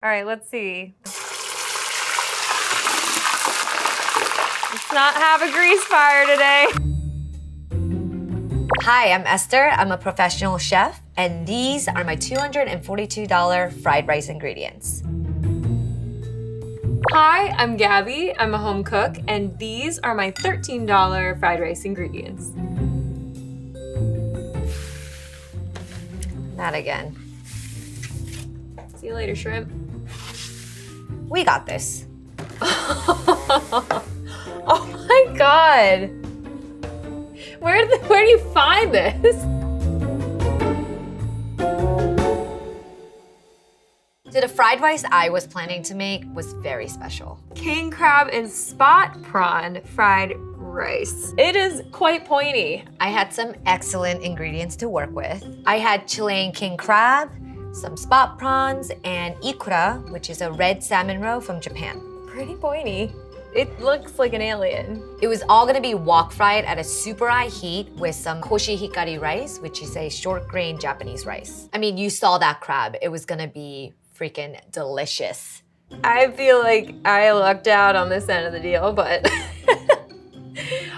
All right, let's see. Let's not have a grease fire today. Hi, I'm Esther. I'm a professional chef, and these are my $242 fried rice ingredients. Hi, I'm Gabby. I'm a home cook, and these are my $13 fried rice ingredients. Not again. See you later, shrimp. We got this. Oh my God. Where do you find this? So the fried rice I was planning to make was very special. King crab and spot prawn fried rice. It is quite pointy. I had some excellent ingredients to work with. I had Chilean king crab, some spot prawns, and ikura, which is a red salmon roe from Japan. Pretty pointy. It looks like an alien. It was all gonna be wok fried at a super high heat with some koshi hikari rice, which is a short grain Japanese rice. I mean, you saw that crab. It was gonna be freaking delicious. I feel like I lucked out on this end of the deal, but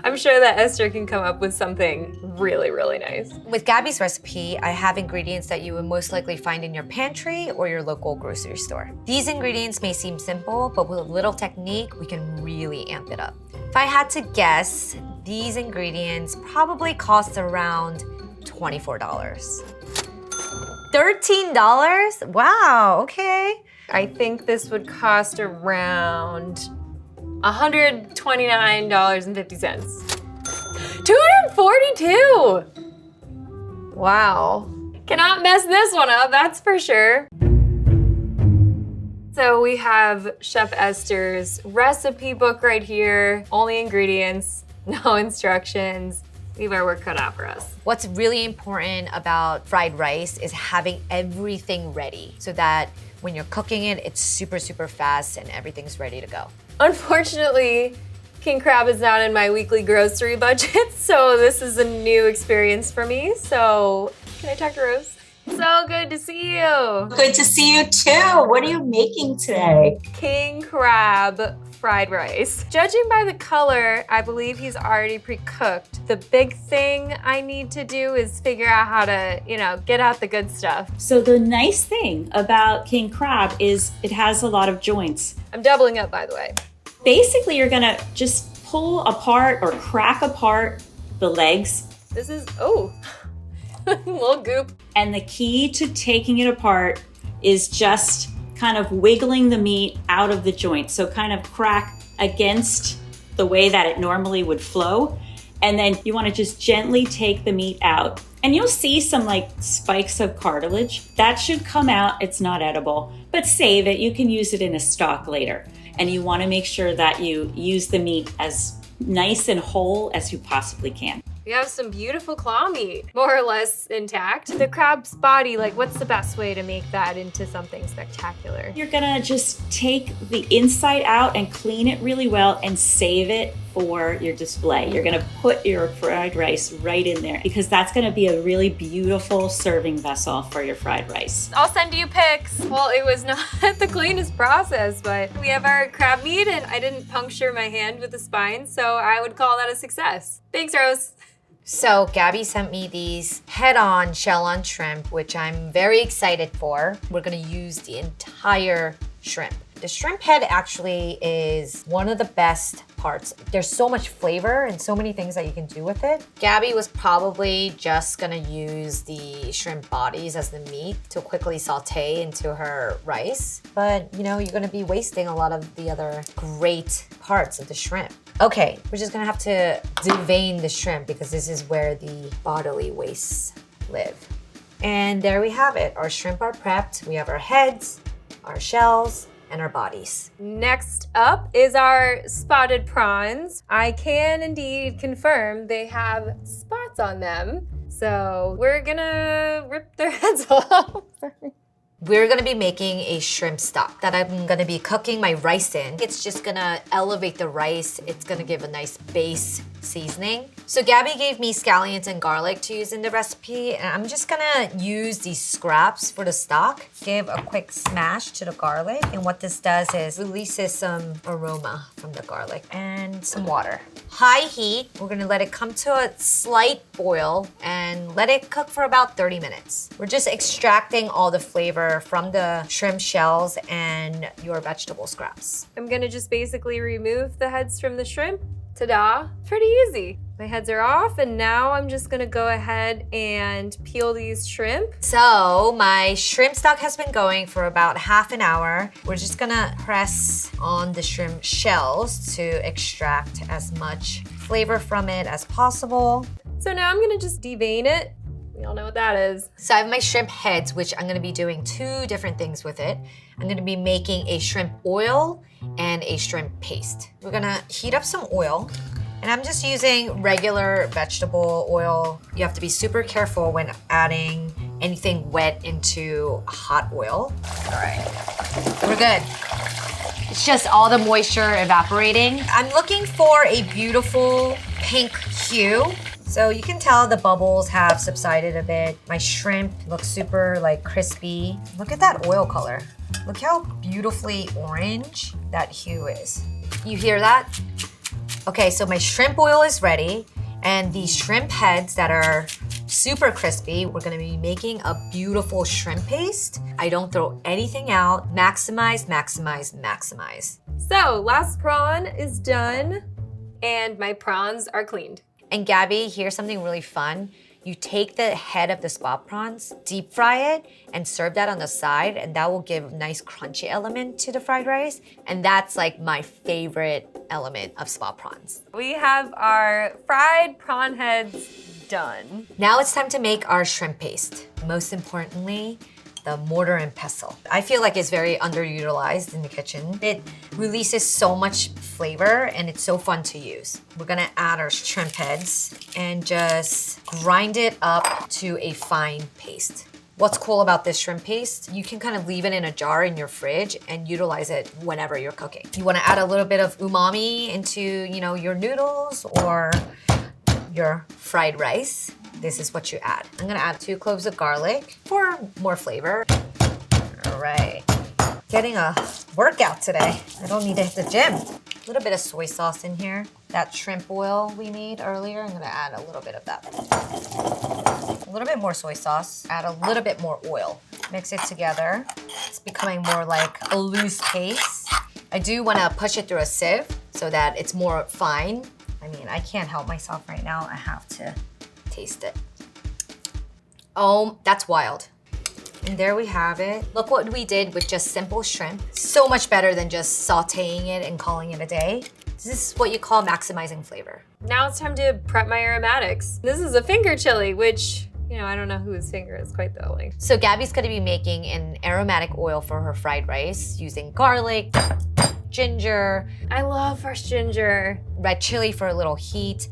I'm sure that Esther can come up with something really, really nice. With Gabby's recipe, I have ingredients that you would most likely find in your pantry or your local grocery store. These ingredients may seem simple, but with a little technique, we can really amp it up. If I had to guess, these ingredients probably cost around $24. $13? Wow, okay. I think this would cost around $129.50. $242! Wow. Cannot mess this one up, that's for sure. So we have Chef Esther's recipe book right here. Only ingredients, no instructions. We have our work cut out for us. What's really important about fried rice is having everything ready so that when you're cooking it, it's super, super fast and everything's ready to go. Unfortunately, king crab is not in my weekly grocery budget, so this is a new experience for me. So, can I talk to Rose? So good to see you. Good to see you too. What are you making today? King crab fried rice. Judging by the color, I believe he's already pre-cooked. The big thing I need to do is figure out how to, get out the good stuff. So the nice thing about king crab is it has a lot of joints. I'm doubling up, by the way. Basically, you're gonna just pull apart or crack apart the legs. This is, a little goop. And the key to taking it apart is just kind of wiggling the meat out of the joint. So kind of crack against the way that it normally would flow. And then you wanna just gently take the meat out. And you'll see some spikes of cartilage. That should come out, it's not edible, but save it, you can use it in a stock later. And you wanna make sure that you use the meat as nice and whole as you possibly can. We have some beautiful claw meat, more or less intact. The crab's body, what's the best way to make that into something spectacular? You're gonna just take the inside out and clean it really well and save it for your display. You're gonna put your fried rice right in there because that's gonna be a really beautiful serving vessel for your fried rice. I'll send you pics. Well, it was not the cleanest process, but we have our crab meat and I didn't puncture my hand with the spine, so I would call that a success. Thanks, Rose. So Gabby sent me these head-on shell-on shrimp, which I'm very excited for. We're gonna use the entire shrimp. The shrimp head actually is one of the best parts. There's so much flavor and so many things that you can do with it. Gabby was probably just gonna use the shrimp bodies as the meat to quickly saute into her rice. But you're gonna be wasting a lot of the other great parts of the shrimp. Okay, we're just gonna have to devein the shrimp because this is where the bodily wastes live. And there we have it. Our shrimp are prepped. We have our heads, our shells, and our bodies. Next up is our spotted prawns. I can indeed confirm they have spots on them. So we're gonna rip their heads off. We're gonna be making a shrimp stock that I'm gonna be cooking my rice in. It's just gonna elevate the rice. It's gonna give a nice base seasoning. So Gabby gave me scallions and garlic to use in the recipe, and I'm just gonna use these scraps for the stock. Give a quick smash to the garlic, and what this does is releases some aroma from the garlic, and some water. High heat, we're gonna let it come to a slight boil and let it cook for about 30 minutes. We're just extracting all the flavor from the shrimp shells and your vegetable scraps. I'm gonna just basically remove the heads from the shrimp. Ta-da, pretty easy. My heads are off, and now I'm just gonna go ahead and peel these shrimp. So my shrimp stock has been going for about half an hour. We're just gonna press on the shrimp shells to extract as much flavor from it as possible. So now I'm gonna just devein it. We all know what that is. So I have my shrimp heads, which I'm gonna be doing 2 different things with it. I'm gonna be making a shrimp oil and a shrimp paste. We're gonna heat up some oil, and I'm just using regular vegetable oil. You have to be super careful when adding anything wet into hot oil. All right, we're good. It's just all the moisture evaporating. I'm looking for a beautiful pink hue. So you can tell the bubbles have subsided a bit. My shrimp looks super like crispy. Look at that oil color. Look how beautifully orange that hue is. You hear that? Okay, so my shrimp oil is ready, and these shrimp heads that are super crispy, we're gonna be making a beautiful shrimp paste. I don't throw anything out. Maximize, maximize, maximize. So last prawn is done, and my prawns are cleaned. And Gabby, here's something really fun. You take the head of the spot prawns, deep fry it, and serve that on the side, and that will give a nice crunchy element to the fried rice. And that's like my favorite element of spot prawns. We have our fried prawn heads done. Now it's time to make our shrimp paste. Most importantly, the mortar and pestle. I feel like it's very underutilized in the kitchen. It releases so much flavor, and it's so fun to use. We're gonna add our shrimp heads and just grind it up to a fine paste. What's cool about this shrimp paste, you can kind of leave it in a jar in your fridge and utilize it whenever you're cooking. You wanna add a little bit of umami into, your noodles or your fried rice. This is what you add. I'm gonna add 2 cloves of garlic for more flavor. All right, getting a workout today. I don't need to hit the gym. A little bit of soy sauce in here. That shrimp oil we made earlier, I'm gonna add a little bit of that. A little bit more soy sauce, add a little bit more oil. Mix it together. It's becoming more like a loose paste. I do wanna push it through a sieve so that it's more fine. I mean, I can't help myself right now. I have to taste it. Oh, that's wild. And there we have it. Look what we did with just simple shrimp. So much better than just sauteing it and calling it a day. This is what you call maximizing flavor. Now it's time to prep my aromatics. This is a finger chili, which, I don't know whose finger is quite the only. So Gabby's gonna be making an aromatic oil for her fried rice using garlic, ginger. I love fresh ginger. Red chili for a little heat.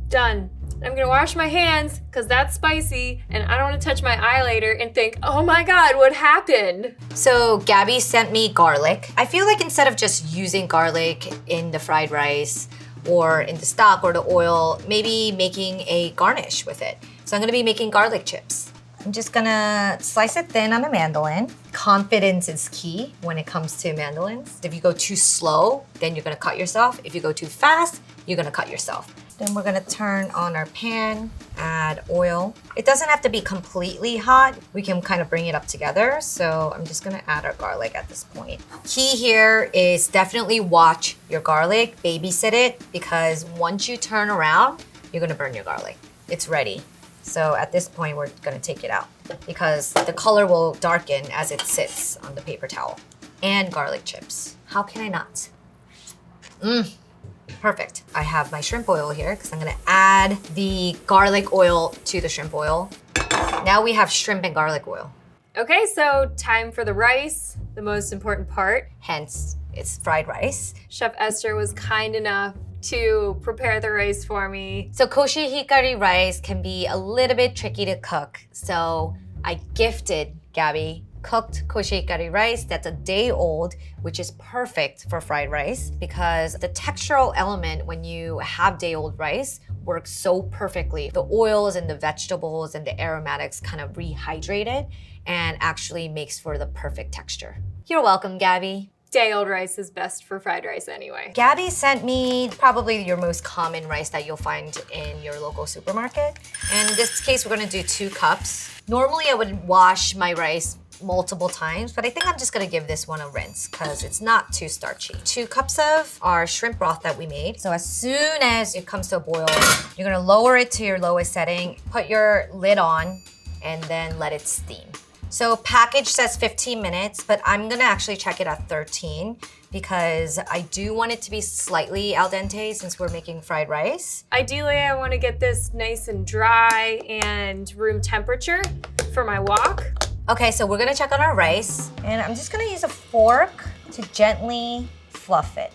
Done. I'm gonna wash my hands because that's spicy, and I don't want to touch my eye later and think, oh my God, what happened? So Gabby sent me garlic. I feel like instead of just using garlic in the fried rice or in the stock or the oil, maybe making a garnish with it. So I'm gonna be making garlic chips. I'm just gonna slice it thin on a mandolin. Confidence is key when it comes to mandolins. If you go too slow, then you're gonna cut yourself. If you go too fast, you're gonna cut yourself. Then we're gonna turn on our pan, add oil. It doesn't have to be completely hot. We can kind of bring it up together. So I'm just gonna add our garlic at this point. Key here is definitely watch your garlic, babysit it, because once you turn around, you're gonna burn your garlic. It's ready. So at this point, we're gonna take it out because the color will darken as it sits on the paper towel. And garlic chips. How can I not? Perfect. I have my shrimp oil here because I'm gonna add the garlic oil to the shrimp oil. Now we have shrimp and garlic oil. Okay, so time for the rice, the most important part. Hence, it's fried rice. Chef Esther was kind enough to prepare the rice for me. So koshi hikari rice can be a little bit tricky to cook. So I gifted Gabby cooked koshikari rice that's a day old, which is perfect for fried rice because the textural element when you have day old rice works so perfectly. The oils and the vegetables and the aromatics kind of rehydrate it and actually makes for the perfect texture. You're welcome, Gabby. Day-old rice is best for fried rice anyway. Gabby sent me probably your most common rice that you'll find in your local supermarket. And in this case, we're gonna do 2 cups. Normally I would wash my rice multiple times, but I think I'm just gonna give this one a rinse because it's not too starchy. 2 cups of our shrimp broth that we made. So as soon as it comes to a boil, you're gonna lower it to your lowest setting, put your lid on, and then let it steam. So package says 15 minutes, but I'm gonna actually check it at 13 because I do want it to be slightly al dente since we're making fried rice. Ideally, I want to get this nice and dry and room temperature for my wok. Okay, so we're gonna check on our rice, and I'm just gonna use a fork to gently fluff it.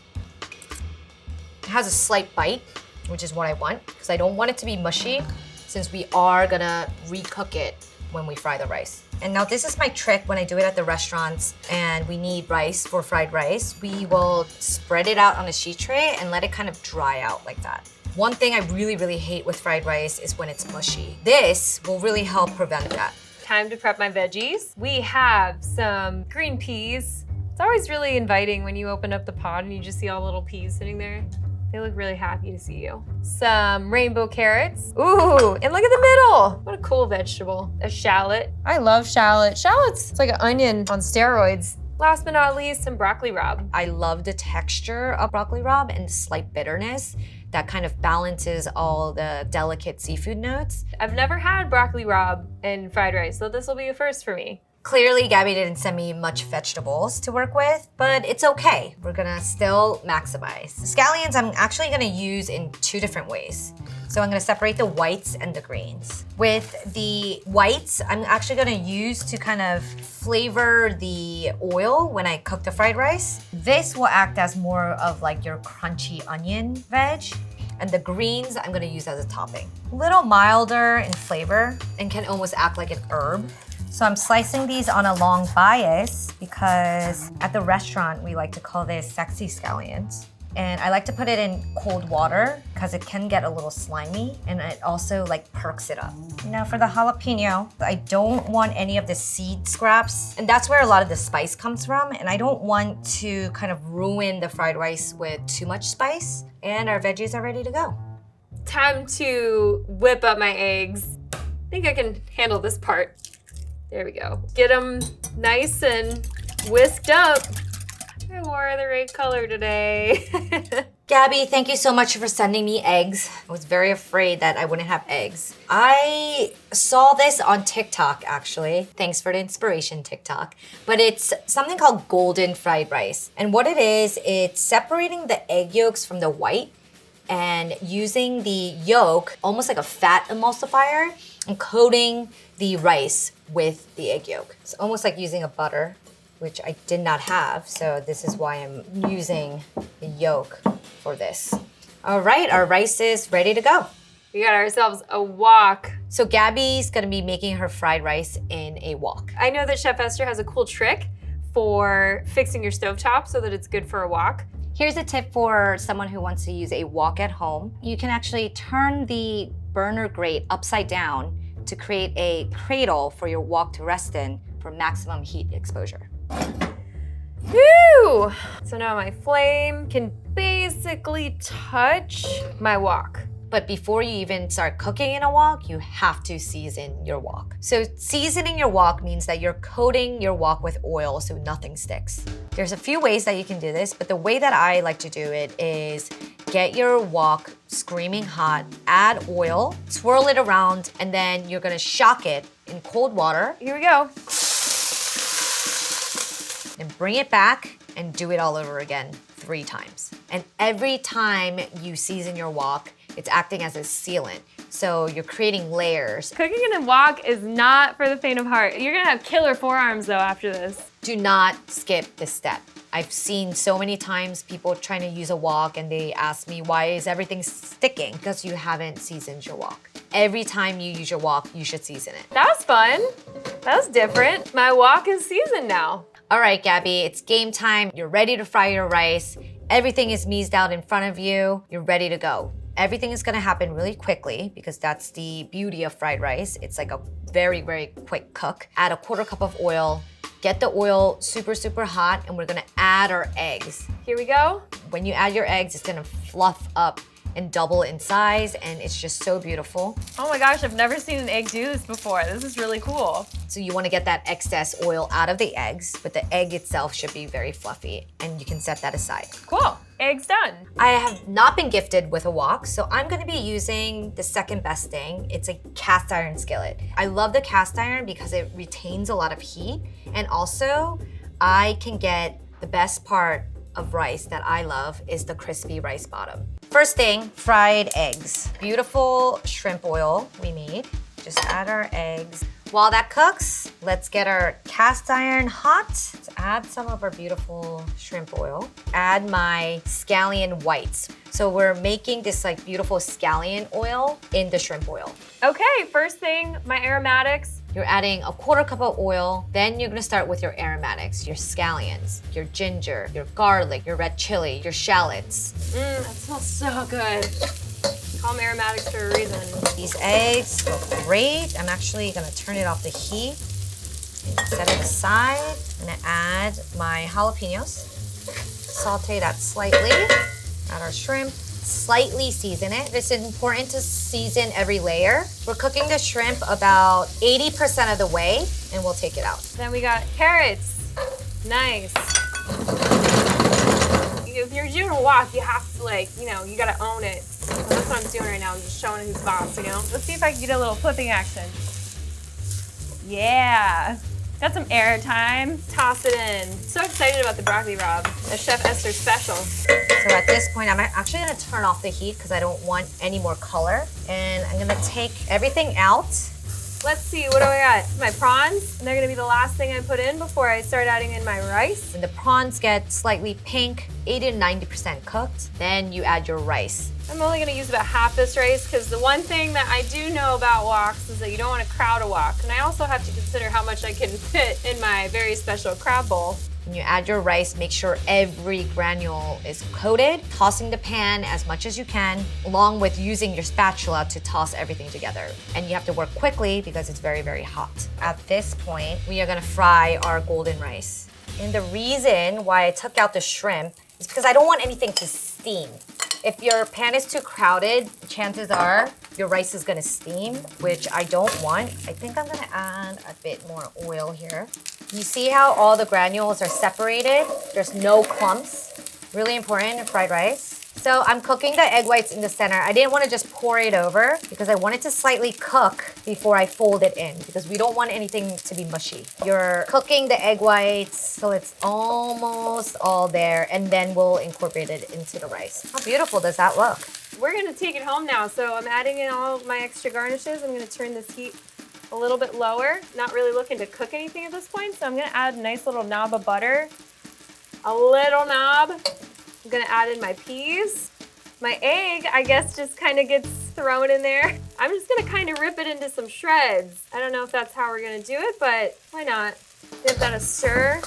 It has a slight bite, which is what I want, because I don't want it to be mushy since we are gonna recook it when we fry the rice. And now this is my trick when I do it at the restaurants and we need rice for fried rice. We will spread it out on a sheet tray and let it kind of dry out like that. One thing I really, really hate with fried rice is when it's mushy. This will really help prevent that. Time to prep my veggies. We have some green peas. It's always really inviting when you open up the pod and you just see all the little peas sitting there. They look really happy to see you. Some rainbow carrots. Ooh, and look at the middle. What a cool vegetable. A shallot. I love shallot. Shallot's, it's like an onion on steroids. Last but not least, some broccoli rabe. I love the texture of broccoli rabe and the slight bitterness that kind of balances all the delicate seafood notes. I've never had broccoli rabe in fried rice, so this will be a first for me. Clearly, Gabby didn't send me much vegetables to work with, but it's okay. We're gonna still maximize. Scallions I'm actually gonna use in 2 different ways. So I'm gonna separate the whites and the greens. With the whites, I'm actually gonna use to kind of flavor the oil when I cook the fried rice. This will act as more of like your crunchy onion veg. And the greens I'm gonna use as a topping. A little milder in flavor and can almost act like an herb. So I'm slicing these on a long bias because at the restaurant, we like to call this sexy scallions. And I like to put it in cold water because it can get a little slimy and it also like perks it up. Now for the jalapeno, I don't want any of the seed scraps. And that's where a lot of the spice comes from. And I don't want to kind of ruin the fried rice with too much spice. And our veggies are ready to go. Time to whip up my eggs. I think I can handle this part. There we go. Get them nice and whisked up. I wore the right color today. Gabby, thank you so much for sending me eggs. I was very afraid that I wouldn't have eggs. I saw this on TikTok, actually. Thanks for the inspiration, TikTok. But it's something called golden fried rice. And what it is, it's separating the egg yolks from the white and using the yolk, almost like a fat emulsifier, and coating the rice with the egg yolk. It's almost like using a butter, which I did not have, so this is why I'm using the yolk for this. All right, our rice is ready to go. We got ourselves a wok. So Gabby's gonna be making her fried rice in a wok. I know that Chef Esther has a cool trick for fixing your stovetop so that it's good for a wok. Here's a tip for someone who wants to use a wok at home. You can actually turn the burner grate upside down to create a cradle for your wok to rest in for maximum heat exposure. Woo! So now my flame can basically touch my wok. But before you even start cooking in a wok, you have to season your wok. So seasoning your wok means that you're coating your wok with oil so nothing sticks. There's a few ways that you can do this, but the way that I like to do it is get your wok screaming hot, add oil, swirl it around, and then you're gonna shock it in cold water. Here we go. And bring it back and do it all over again 3 times. And every time you season your wok, it's acting as a sealant. So you're creating layers. Cooking in a wok is not for the faint of heart. You're gonna have killer forearms though after this. Do not skip this step. I've seen so many times people trying to use a wok and they ask me, why is everything sticking? Because you haven't seasoned your wok. Every time you use your wok, you should season it. That was fun. That was different. My wok is seasoned now. All right, Gabby, it's game time. You're ready to fry your rice. Everything is meased out in front of you. You're ready to go. Everything is gonna happen really quickly because that's the beauty of fried rice. It's like a very, very quick cook. Add a 1/4 cup of oil. Get the oil super, super hot, and we're gonna add our eggs. Here we go. When you add your eggs, it's gonna fluff up and double in size, and it's just so beautiful. Oh my gosh, I've never seen an egg do this before. This is really cool. So you wanna get that excess oil out of the eggs, but the egg itself should be very fluffy, and you can set that aside. Cool, eggs done. I have not been gifted with a wok, so I'm gonna be using the second best thing. It's a cast iron skillet. I love the cast iron because it retains a lot of heat, and also I can get the best part of rice that I love is the crispy rice bottom. First thing, fried eggs. Beautiful shrimp oil we made. Just add our eggs. While that cooks, let's get our cast iron hot. Let's add some of our beautiful shrimp oil. Add my scallion whites. So we're making this like beautiful scallion oil in the shrimp oil. Okay, first thing, my aromatics. You're adding a 1/4 cup of oil. Then you're gonna start with your aromatics, your scallions, your ginger, your garlic, your red chili, your shallots. That smells so good. Call them aromatics for a reason. These eggs look great. I'm actually gonna turn it off the heat and set it aside. I'm gonna add my jalapenos. Saute that slightly. Add our shrimp. Slightly season it. It's important to season every layer. We're cooking the shrimp about 80% of the way, and we'll take it out. Then we got carrots. Nice. If you're doing a wok, you have to you gotta own it. So that's what I'm doing right now. I'm just showing who's boss, Let's see if I can get a little flipping action. Yeah. Got some air time. Toss it in. So excited about the broccoli rabe, a Chef Esther special. So at this point, I'm actually gonna turn off the heat because I don't want any more color. And I'm gonna take everything out. Let's see, what do I got? My prawns, and they're gonna be the last thing I put in before I start adding in my rice. When the prawns get slightly pink, 80 to 90% cooked, then you add your rice. I'm only gonna use about half this rice because the one thing that I do know about woks is that you don't want to crowd a wok. And I also have to consider how much I can fit in my very special crab bowl. When you add your rice, make sure every granule is coated, tossing the pan as much as you can, along with using your spatula to toss everything together. And you have to work quickly because it's very, very hot. At this point, we are gonna fry our golden rice. And the reason why I took out the shrimp is because I don't want anything to steam. If your pan is too crowded, chances are your rice is gonna steam, which I don't want. I think I'm gonna add a bit more oil here. You see how all the granules are separated? There's no clumps. Really important in fried rice. So I'm cooking the egg whites in the center. I didn't want to just pour it over because I wanted to slightly cook before I fold it in because we don't want anything to be mushy. You're cooking the egg whites so it's almost all there, and then we'll incorporate it into the rice. How beautiful does that look? We're gonna take it home now. So I'm adding in all of my extra garnishes. I'm gonna turn this heat a little bit lower. Not really looking to cook anything at this point. So I'm gonna add a nice little knob of butter. A little knob. I'm gonna add in my peas. My egg, I guess, just kind of gets thrown in there. I'm just gonna kind of rip it into some shreds. I don't know if that's how we're gonna do it, but why not? Give that a stir.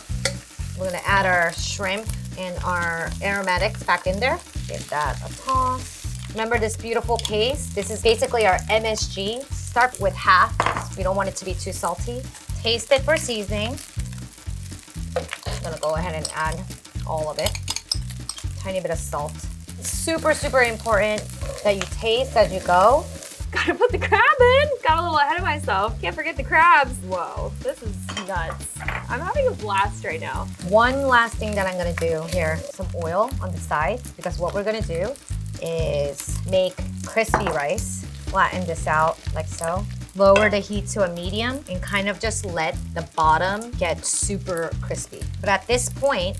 We're gonna add our shrimp and our aromatics back in there. Give that a toss. Remember this beautiful paste? This is basically our MSG. Start with half. We don't want it to be too salty. Taste it for seasoning. I'm gonna go ahead and add all of it. Tiny bit of salt. Super, super important that you taste as you go. Gotta put the crab in. Got a little ahead of myself. Can't forget the crabs. Whoa, this is nuts. I'm having a blast right now. One last thing that I'm gonna do here, some oil on the sides, because what we're gonna do is make crispy rice. Flatten this out like so. Lower the heat to a medium and kind of just let the bottom get super crispy. But at this point,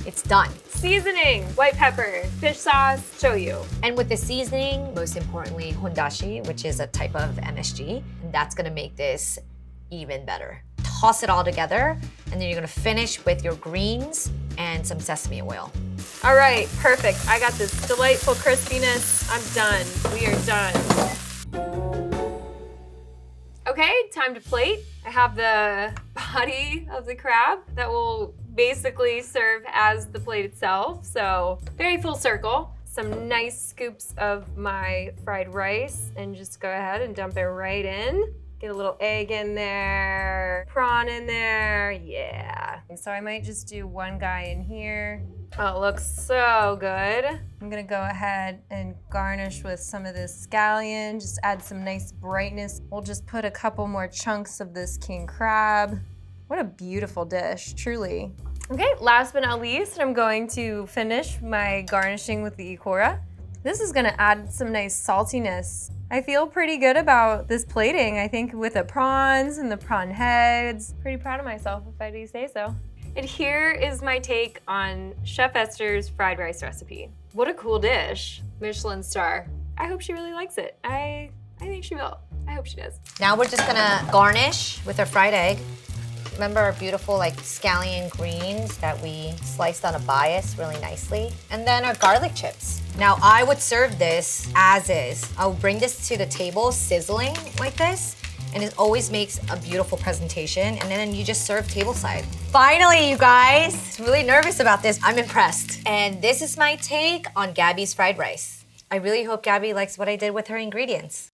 it's done. Seasoning, white pepper, fish sauce, shoyu. And with the seasoning, most importantly, hondashi, which is a type of MSG, and that's gonna make this even better. toss it all together, and then you're gonna finish with your greens and some sesame oil. All right, perfect. I got this delightful crispiness. I'm done. We are done. Okay, time to plate. I have the body of the crab that will basically serve as the plate itself. So very full circle. Some nice scoops of my fried rice and just go ahead and dump it right in. Get a little egg in there, prawn in there, yeah. So I might just do one guy in here. Oh, it looks so good. I'm gonna go ahead and garnish with some of this scallion, just add some nice brightness. We'll just put a couple more chunks of this king crab. What a beautiful dish, truly. Okay, last but not least, I'm going to finish my garnishing with the ikora. This is gonna add some nice saltiness. I feel pretty good about this plating. I think with the prawns and the prawn heads. Pretty proud of myself if I do say so. And here is my take on Chef Esther's fried rice recipe. What a cool dish. Michelin star. I hope she really likes it. I think she will. I hope she does. Now we're just gonna garnish with our fried egg. Remember our beautiful like scallion greens that we sliced on a bias really nicely? And then our garlic chips. Now I would serve this as is. I'll bring this to the table sizzling like this, and it always makes a beautiful presentation, and then you just serve tableside. Finally, you guys! Really nervous about this. I'm impressed. And this is my take on Gabby's fried rice. I really hope Gabby likes what I did with her ingredients.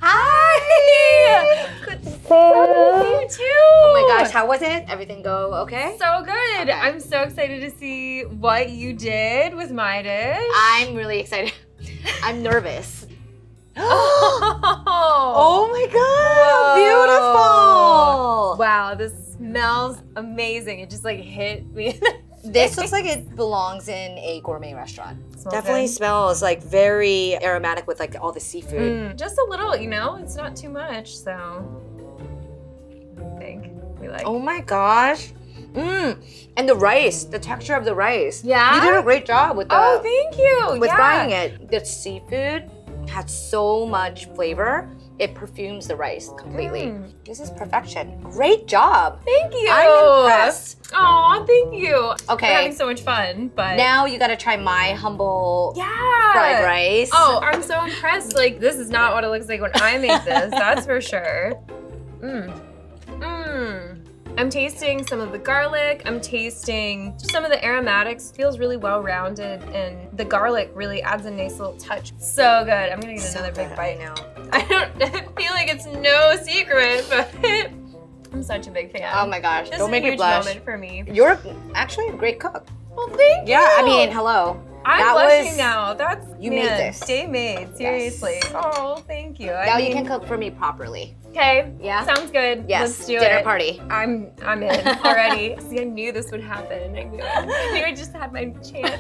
Hi! Good to see You too! Oh my gosh, how was it? Everything go okay? So good. Okay. I'm so excited to see what you did with my dish. I'm really excited. I'm nervous. Oh my god, beautiful! Wow, this smells amazing. It just like hit me. This looks like it belongs in a gourmet restaurant. Smells Definitely good. smells like very aromatic with like all the seafood. Just a little, you know, it's not too much, so I think we like. Oh my gosh. And the rice, the texture of the rice. Yeah? You did a great job with the Thank you. with Yeah. frying it. The seafood had so much flavor. It perfumes the rice completely. This is perfection. Great job. Thank you. I'm impressed. Aw, thank you. Okay. We're having so much fun, but Now you gotta try my humble yeah. fried rice. Oh, I'm so impressed. Like, this is not what it looks like when I make this, that's for sure. I'm tasting some of the garlic. I'm tasting some of the aromatics. Feels really well-rounded, and the garlic really adds a nice little touch. So good. I'm gonna get another big bite now. I feel like it's no secret, but I'm such a big fan. Oh my gosh, This don't is make a me huge blush. moment for me. You're actually a great cook. Well, thank you. Yeah, I mean, hello. I'm that blushing was- now. That's You made this. Day made. Seriously. Yes. Oh, thank you. Now you can cook for me properly. Okay. Yeah? Sounds good. Yes, Let's do dinner it. party. I'm in already. See, I knew this would happen. I knew I just had my chance.